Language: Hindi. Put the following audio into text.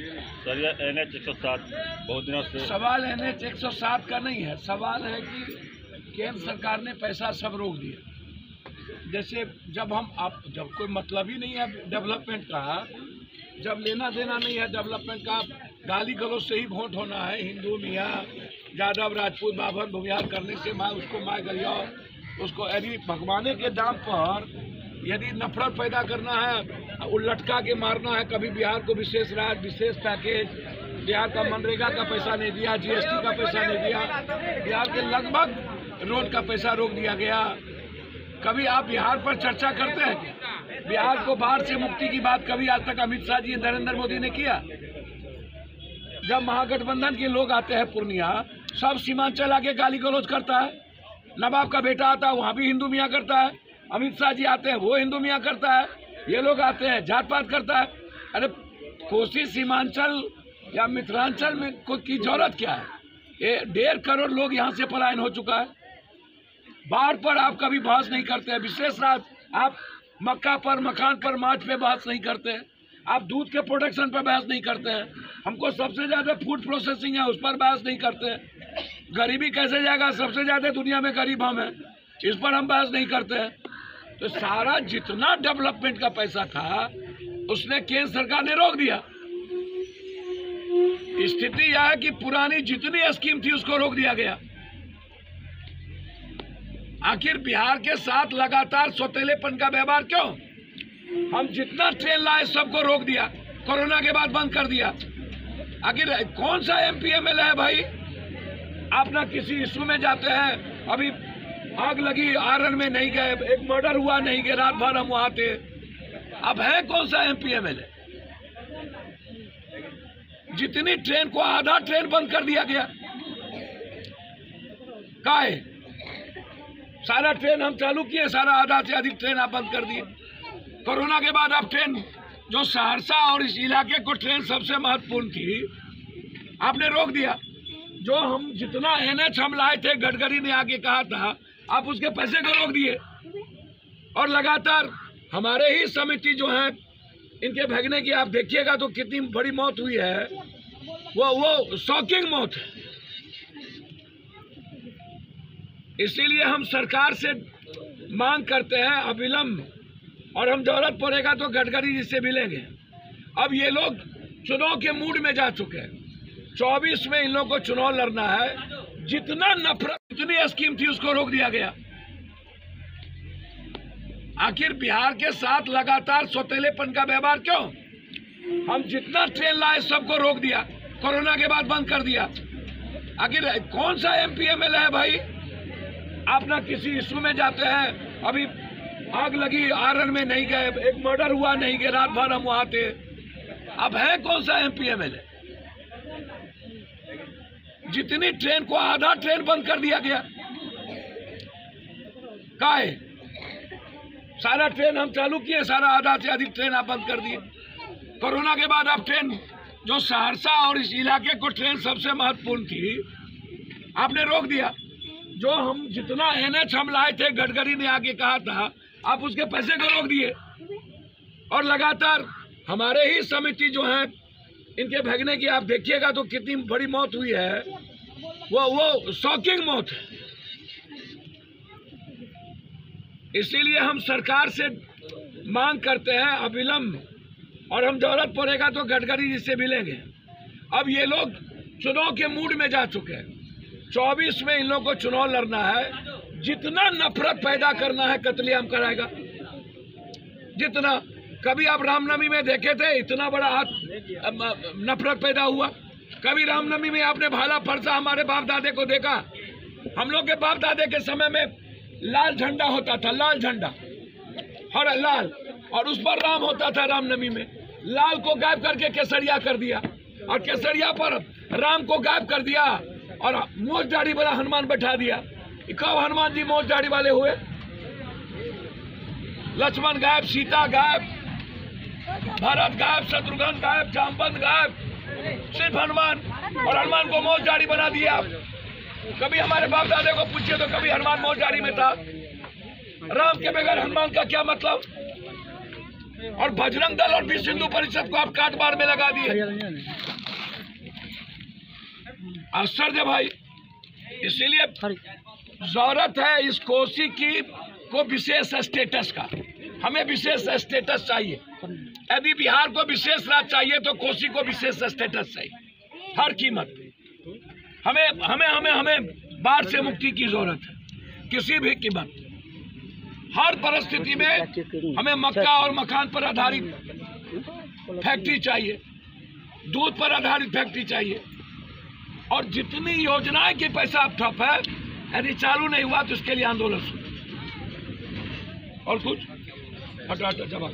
सर ये NH 107 बहुत दिनों से सवाल NH 107 का नहीं है। सवाल है कि केंद्र सरकार ने पैसा सब रोक दिया। जैसे जब कोई मतलब ही नहीं है डेवलपमेंट का, जब लेना देना नहीं है डेवलपमेंट का, गाली गलौज से ही वोट होना है। हिंदू मियाँ यादव राजपूत बाभन भूमिहार करने से उसको मार गरियाओ, उसको यदि भगवाने के दाम पर यदि नफरत पैदा करना है, उलटका के मारना है। कभी बिहार को विशेष राज्य, विशेष पैकेज, बिहार का मनरेगा का पैसा नहीं दिया, GST का पैसा नहीं दिया, बिहार के लगभग रोड का पैसा रोक दिया गया। कभी आप बिहार पर चर्चा करते हैं क्या? बिहार को बाढ़ से मुक्ति की बात कभी आज तक अमित शाह जी, नरेंद्र मोदी ने किया? जब महागठबंधन के लोग आते हैं पूर्णिया, सब सीमांचल आके गाली गलौज करता है। नवाब का बेटा आता है, वहाँ भी हिंदू मियाँ करता है। अमित शाह जी आते हैं, वो हिंदू मियाँ करता है। ये लोग आते हैं, जात पात करता है। अरे कोसी सीमांचल या मिथिलांचल में की जरूरत क्या है? 1.5 करोड़ लोग यहाँ से पलायन हो चुका है। बाढ़ पर आप कभी बहस नहीं करते हैं। विशेष राज्य आप मक्का पर, मकान पर, मार्च पे बहस नहीं करते हैं। आप दूध के प्रोडक्शन पर बहस नहीं करते हैं। हमको सबसे ज़्यादा फूड प्रोसेसिंग है, उस पर बहस नहीं करते हैं। गरीबी कैसे जाएगा? सबसे ज़्यादा दुनिया में गरीब हम हैं, इस पर हम बहस नहीं करते हैं। तो सारा जितना डेवलपमेंट का पैसा था उसने केंद्र सरकार ने रोक दिया। स्थिति यह है कि पुरानी जितनी स्कीम थी उसको रोक दिया गया। आखिर बिहार के साथ लगातार सौतेलेपन का व्यवहार क्यों? हम जितना ट्रेन लाए सबको रोक दिया, कोरोना के बाद बंद कर दिया। आखिर कौन सा MP MLA है भाई? आप ना किसी इशू में जाते हैं। अभी आग लगी आरण में नहीं गए, एक मर्डर हुआ नहीं गए, रात भर हम वहां थे। अब है कौन सा MP MLA? जितनी ट्रेन को आधा ट्रेन बंद कर दिया गया। काहे? सारा ट्रेन हम चालू किए, सारा आधा से अधिक ट्रेन आप बंद कर दिए। कोरोना के बाद आप ट्रेन, जो सहरसा और इस इलाके को ट्रेन सबसे महत्वपूर्ण थी, आपने रोक दिया। जो हम जितना NH हम लाए थे, गडकरी ने आके कहा था, आप उसके पैसे को रोक दिए। और लगातार हमारे ही समिति जो है, इनके भगने की आप देखिएगा तो कितनी बड़ी मौत हुई है। वो शॉकिंग मौत है। इसीलिए हम सरकार से मांग करते हैं अविलंब, और हम जरूरत पड़ेगा तो गडकरी जी से मिलेंगे। अब ये लोग चुनाव के मूड में जा चुके हैं। 24 में इन लोगों को चुनाव लड़ना है। जितना नफरत, जितनी स्कीम थी उसको रोक दिया गया। आखिर बिहार के साथ लगातार सौतेलेपन का व्यवहार क्यों? हम जितना ट्रेन लाए सबको रोक दिया, कोरोना के बाद बंद कर दिया। आखिर कौन सा MP MLA है भाई? आप ना किसी इशू में जाते हैं। अभी आग लगी आरण में नहीं गए, एक मर्डर हुआ नहीं गए, रात भर हम वहां थे। अब है कौन सा MP MLA? जितनी ट्रेन को आधा ट्रेन बंद कर दिया गया। काहे? सारा ट्रेन हम चालू किए, सारा आधा से अधिक ट्रेन आप बंद कर दिए। कोरोना के बाद आप ट्रेन, जो सहरसा और इस इलाके को ट्रेन सबसे महत्वपूर्ण थी, आपने रोक दिया। जो हम जितना NH हम लाए थे, गडकरी ने आके कहा था, आप उसके पैसे को रोक दिए। और लगातार हमारे ही समिति जो है, इनके भगने की आप देखिएगा तो कितनी बड़ी मौत हुई है। वो शॉकिंग मौत है। इसीलिए हम सरकार से मांग करते हैं अविलंब, और हम जरूरत पड़ेगा तो गडकरी जी से मिलेंगे। अब ये लोग चुनाव के मूड में जा चुके हैं। 24 में इन लोगों को चुनाव लड़ना है। जितना नफरत पैदा करना है, कत्लेआम कराएगा। जितना कभी आप रामनवमी में देखे थे, इतना बड़ा नफरत पैदा हुआ? कभी रामनवमी में आपने भाला फरसा हमारे बाप दादे को देखा? हम लोग के बाप दादे के समय में लाल झंडा होता था, लाल झंडा और लाल, और उस पर राम होता था। रामनवमी में लाल को गायब करके केसरिया कर दिया, और केसरिया पर राम को गायब कर दिया, और मोच दाढ़ी वाला हनुमान बैठा दिया। कब हनुमान जी मोच दाढ़ी वाले हुए? लक्ष्मण गायब, सीता गायब, भरत गायब, शत्रुघ्न गायब, जामवंत गायब, सिर्फ हनुमान, और हनुमान को मोच दाढ़ी बना दिया। कभी हमारे बाप दादे को पूछिए तो कभी हनुमान मोच दाढ़ी में था? राम के बगैर हनुमान का क्या मतलब? और बजरंग दल और विश्व हिंदू परिषद को आप काटमार में लगा दिए। आश्चर्य भाई, इसीलिए जरूरत है इस कोसी की को विशेष स्टेटस का। हमें विशेष स्टेटस चाहिए। यदि बिहार को विशेष राज्य चाहिए तो कोसी को विशेष स्टेटस चाहिए हर कीमत। हमें हमें हमें हमें बाढ़ से मुक्ति की जरूरत है किसी भी कीमत। हर परिस्थिति में हमें मक्का और मखान पर आधारित फैक्ट्री चाहिए, दूध पर आधारित फैक्ट्री चाहिए। और जितनी योजनाएं की पैसा अब ठप है, यदि चालू नहीं हुआ तो इसके लिए आंदोलन शुरू। और कुछ हटा जवाब